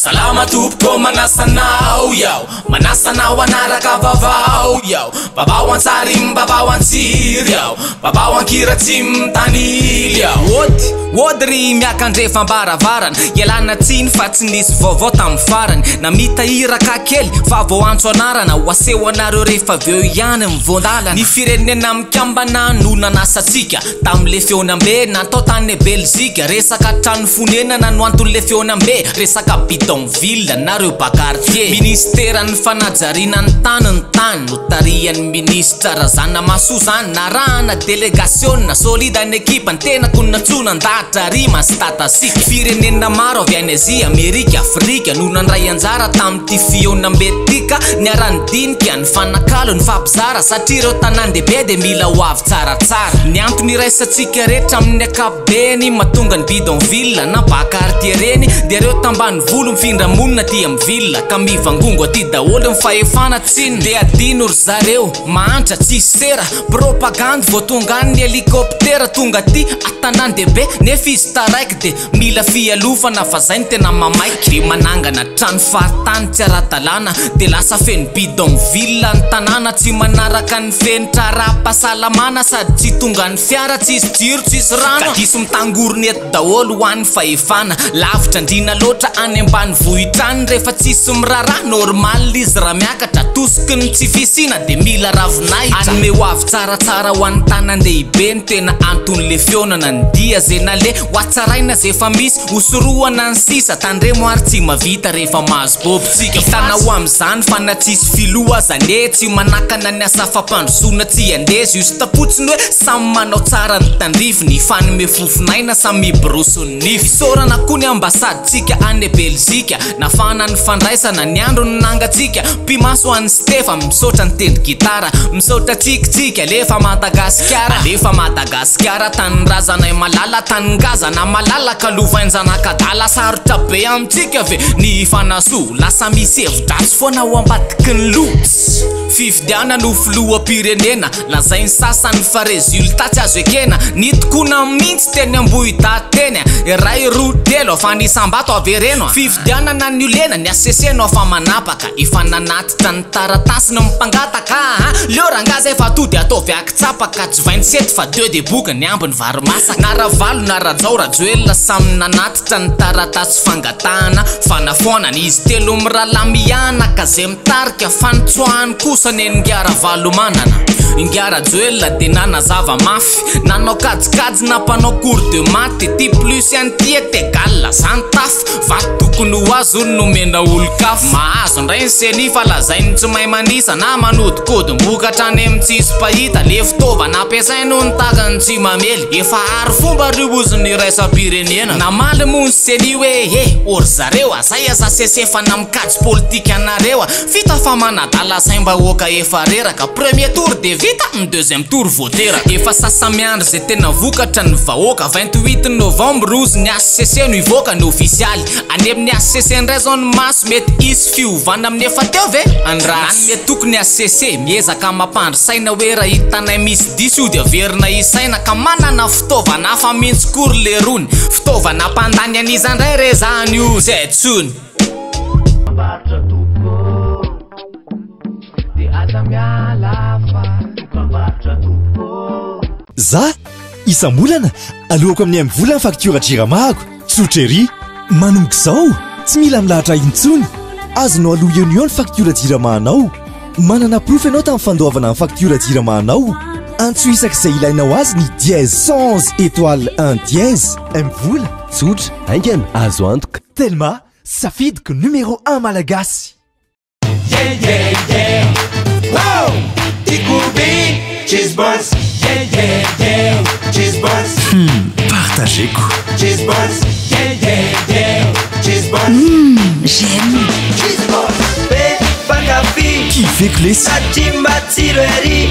Salama tupko manasanao yao manasanao anaraka vavao yao babawan sarim babawan sir yao babawan kiratim tanil yao wodri miakandrefa ambaravarana ialana tsiny fa tsy nisy vaovao tamin'ny farany na mitahiraka kely fa vao antso anarana oaseho anareo rehefa aveo ihany mivondalana ny firenena mikambana no nanasatsika tamin'le feonambe natao tany Belzika resaka trano fonenana no anton'le feonambe resaka bidonville nareo bakartier ministeran'ny fanajariana ny tany no tarian'ny ministra Razana Masouzany narahana délégation solide ny ekipa ny tena tonnatsona ndatra rima statasika firenena maro avy any Azia Amerika Afrika no nandray anjara tamin'ity feonambetika niarany dinika ny fanakalo ny fampizara satria reo tanandehibe de mila ho avy tsaratsara ny antony iraisantsika rehetra amin'ny akabeny mahatonga ny bidonville na bakartier reny de reo tambany volo mifindra monina ty amin'ny ville ka mivangongo aty daholo ny fahefana tsiny de adino ry zareo mahantra tsy sera propagande vao tonga ny helikoptera tonga ty atanandehibe nefa izy taraiky de mila fialofana fa zay ny tena mamaiky de manangana trano fahatany tsy ara-dalàna de lasa feno bidonville ny tanàna tsy manaraka ny fenitra ara-pahasalamana sady tsy tonga ny fiara tsisy jiro tsisy rano ka diso mitangorony eto daholo ho an'ny fahefana lavitra ndrina loatra any ambany vohitrany rehefa tsisy miraraha normal izy raha miakatra tosiky ny tsy fisina de mila ravinahitra anome ho avy tsaratsara ho an'ny tanandehibe ny tena anton'le fionana ny dia zay na le ho atsaraina zay efa misy hosoroana ny sisa tandremo ary tsy mavita rehefa mahazo bobitsika hitana ho am'izany fa na tsisy filoha zane tsy manakana ny asa fampandrosoana tsy andesy io sy tapotsiny hoe samy manao tsara ny tandrifiny fanome fofinaina samy mibrosony nify sorana koa ny ambasaditsika any Belzika nafana ny fandraisana ny andro ny nangatsika pimaso an'ny Stefa misaotra ny tendry gitara misaotra tsikitsika alefa Madagasikara tany razana malala tany ngazana malala ka lovainjanakadala sarotra be amitsika ve ny fanaso lasa misy hevidratsy foana ho ambadiky ny lotsy fifidiana no filoham-pirenena lazainy sasany fa resultat tsy azo ekena nitikona mintsy teny ambohida teny iray rotelo fa nisambato avereno fifidiana na ny olena ny aseseno fa manapaka efa nanatitra ny taratasy ny mpangataka leo rangaza efa tody ataovy akitsapaka tsy 27 fa 2 de boka ny ambiny varomasaka naravalo narajao rajoelona samy nanatitra ny taratasy fangatahana fanafonany izy telo miralamianaka zay mitarika fanitsoahany kosa ny ngiara valomanana ngiara joelona de nanazava mafy nanao kajikajy nampanao cours de maths ty plus anty égal zany tafy vatokony ho azo no mena olokafo mahazo ndray ny seny fa lazainy tsy mahay manisa na manodikodim-bokatra any amintsisy pahita le fitaovana ampiasainy ny tagany tsy mamely efa ary fomba riboziny iraisam-pirenena namaly moa ny seny hoe ory zareo azay aza sesefana mikajy politika anareo fita fa manadala saimba oka efa reraka premier tour de vita ny deuxième tour votera efa sasamiandro zay tena vokatra ny vahoaka 28 novembre rozy ny ACC no ivoaka ny ofisialy any amin'ny ACC ndray zao ny maso mety isy fiovana amin'ny efa teo ve andrasy mety tokony ACC miezaka mampandry saina hoe raha hitanay misy diso io de averina isaina ka manana fitaovana hafa mintsy kory le rony fitaovana mpandany aniza ndray re zany io zay tsony za isambolana alohako amin'ny amvolana faktura jiramahako tsotrery manomboka izao tsy mila milahatra intsony azonao aloha eo ny faktura jiramahanao manana proof ianao tamin'ny fandoavana ny faktura jiramahanao antso isak'izay ilainao azy ny dièse 11 étoile 1 dièse mvola tsotra aingana azo antoka telma safidiko numéro 1 malagasy Wow! Tikubi, cheese balls. Cheese balls. Partagez-vous. Cheese balls. Cheese balls. J'aime. Cheese balls. Pas café. Qui fait que les Satimatirerie.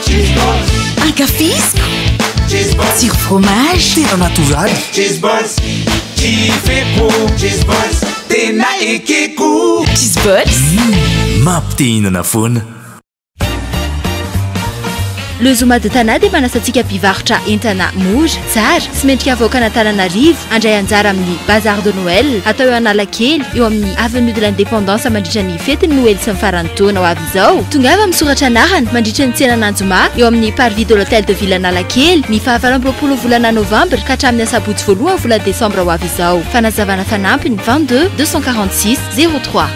Cheese balls. Un café Cheese balls. sur fromage. tena natural Cheese balls. Qui fait beau. Cheese balls. Tena ekiku. Cheese balls. Mampite hihinana foana le Zoma de Tana dia manasantsika mpivarotra entana mora tsara sy mendrika avoaka Antananarivo andray anjara amin'ny bazar de Noël atao eo Analakely eo amin'ny avenue de l'Indépendance mandritra ny fetiny Noël sy ny farany taona ho avy izao. Tongava misoratra anarana mandritra ny tsenan'Anjoma eo amin'ny parvis de l'hôtel de ville Analakely ny 20 volana novambra ka hatramin'ny asabotsy voalohany volana desambra ho avy izao. Fanazavana fanampiny 22 246 03.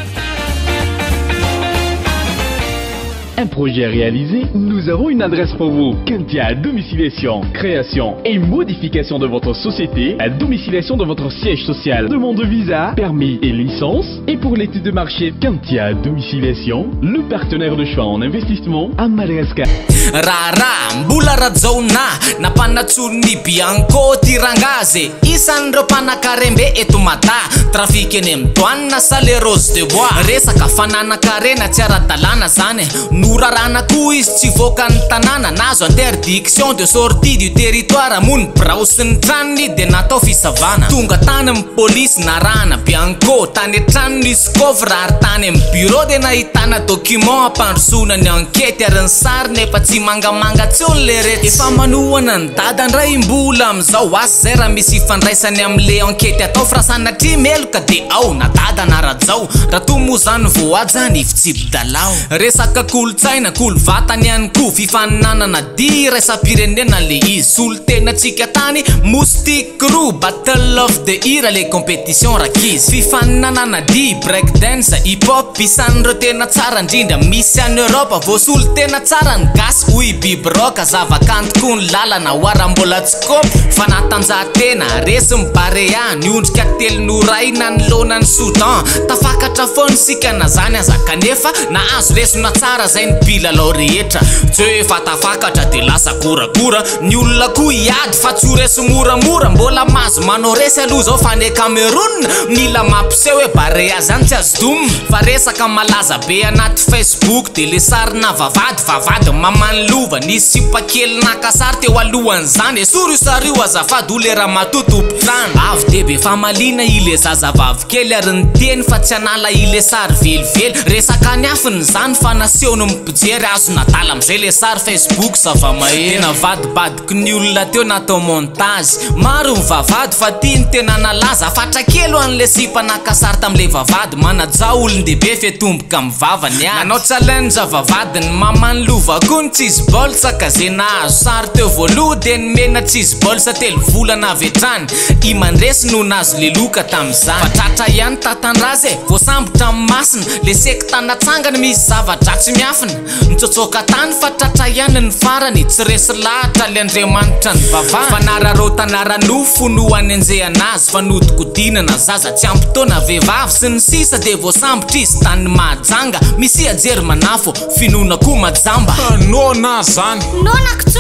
Un projet réalisé, nous avons une adresse pour vous. Kentia Domiciliation, création et modification de votre société, à domiciliation de votre siège social, demande de visa, permis et licence. Et pour l'étude de marché, Kentia Domiciliation, le partenaire de choix en investissement à Madagascar. Rara mbola rajona napanatsony bianco tirangaze isandro panakarembe eto mata trafic eny mitoanina sale rose de bois resaka fananakarena tsy ara-dalàna zany norarana koa izy tsy voaka ny tanàna nazo interdiction de sortie du territoire mony braosiny tranony de natao fisavana tonga tany amin'ny polisy narana bianco tany antranony izy kovra ary tany amin'ny bureau de nahitana document ampandrosona ny enquête ary ny sary nefa tsy mangamanga tsony le rety efa manohana ny dadandray mbola amizao asy zay raha misy ifandraisany amle enquête atao frasanatri meloka de ao na dadana rajao raha tomo zany voajany ifitsibidalao resaka kolotsaina kolo vatany ihany koa fifaninanana di raisam-pirenena le izy solo tenatsika tany moustique roux battle of the era le compétition rakizy fifaninanana di break dance hip hop isan'ireo tena tsara indrindra misy any Europa voasolo tena tsara ny gasy uy bibroka zavakanto koa ny lalana oarambola tsikopy fanatanjahantena resy mibarea niondrika telonoraina ny lona ny Soudan tafakatra foana sika na zany aza kanefa na azo lesona tsara zay ny bilalao rehetra tsy hoe efa tafakatra de lasa korakora ny olona koa iady fa tsy ho resy moramora mbola mazo manao resy aloha zao fa ne Cameroun mila mampiseho hoe barea zany tsy azo dom fa resaka malaza be anaty Facebook de le sarina vavady mamany lova nisy pakely nakasary teo alohany zany esoro sario azafady olera matotompitrano avy debe fa malina ile zazavavy kely ary ny teny fa tsy anala ile sary velively resaka ny afiny zany fa nasehono mipijery azo natala amizay le sary Facebook zava-mahery tena vadibadiky ny olona teo natao montage maro mivavady fa tiany tena nalaza fatra kely an'le sipa nakasary tam'le vavady manajao olon-dehibe fetomboka mivavany any nanao challenge vavady ny mamany lova koa ny tsisy bolsa ka zay nahazo sary teo voaloha de ny mena tsisy bolsa telo volana avy hatrany imandresy no nazo leloka tam'izany fa tratra ihany tatandrazy e voasambotra amin'ny masina le seky tanatsangany misy zavatra tsy miafina nitsotsoka tany fa tratra ihany ny farany tsy resy lahatra le Andriamanitra ny vavany fa narareo tanaranofo no anenjeh anazy fa nodikodinana zaza tsy ampitona vehivavy sy ny sisa de voasambotra izy tany mahajanga misy ajery manafo finona koa majamba nona zany nonako tsy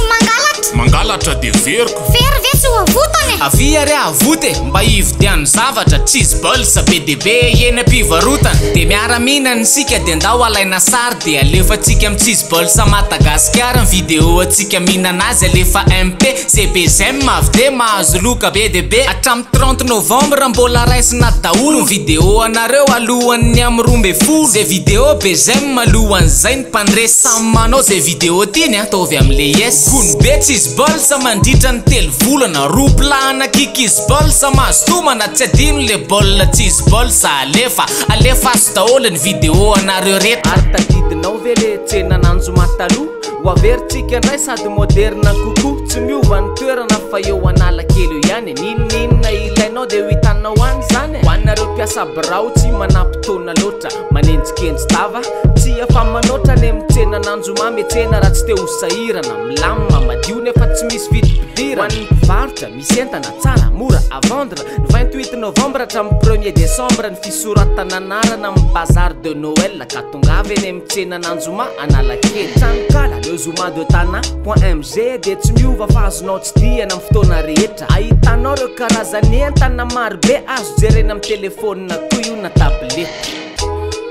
mangalatra de veriko very vesy ho avotany avy ary avote mba hividiany zavatra tsisy bolsa be debe eny ampivarotana de miara-mina ny sika de ndao alaina sary de alefatsika amitsisy bolsa Madagasikara ny video atsika mihinana azy alefa MP CBZM avy de mahazo loka be debe hatramin'ny 30 novembre mbola raisina daholo ny video anareo alohan'ny amin'ny 12 zay video BZM alohan'izay ny mpandresy samy manao zay video tiany ataovy am'le yes konobe tsisy bolsa mandritra ny telo volana roplana kikisy bolsa mahazomana tsy adino le bolsa tsisy bolsa alefa azo daholo ny video anareo reto ary tadidinao ve le tsenan'Anjoma taloha ho averitsika ndray sady moderna kokoa tsy miova ny toerana fa eo Analakely eo ihany ninina ilainao de hitanao any zany ho anareo mpiasa birao tsy manampitona loatra manenjikenjy tava tsy afa manoatra ny amin'ny tsenan'Anjoma metsena raha tsy te ho sahirana milamina madio nefa tsy misy vidipidira ho an'ny mpivarotra misy entana tsara mora à vendre ny 28 novembre hatramin'ny 1er décembre ny fisoratana anarana amin'ny bazar de Noël ka tongava eny amin'ny tsenan'Anjoma Analakely tranokala le Zoma de Tana.mg de tsy miova fa azonao tsy diana amin'ny fotoana rehetra ahitanao reo karazany entana marobe azo jerena amin'ny telefônina koa io na tablety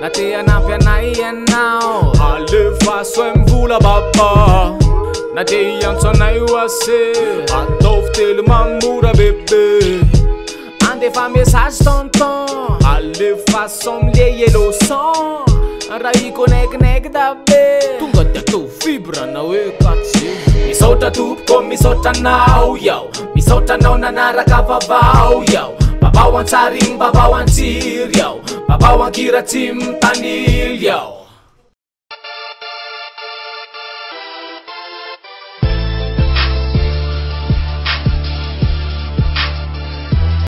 na te hanampy anay ianao alefa soa mivola baba na te hiantso anay oase ataovy telo mamora bebe andefa message tonton alefa somle yellow son raha ikonekineki dabe tonga de atao vibra na hoe katsy misaotra tompoko misaotra anao yao misaotra anao nanaraka vavao yao babao antsarigny babao antsiry yao babao ankira tsy mitanily yao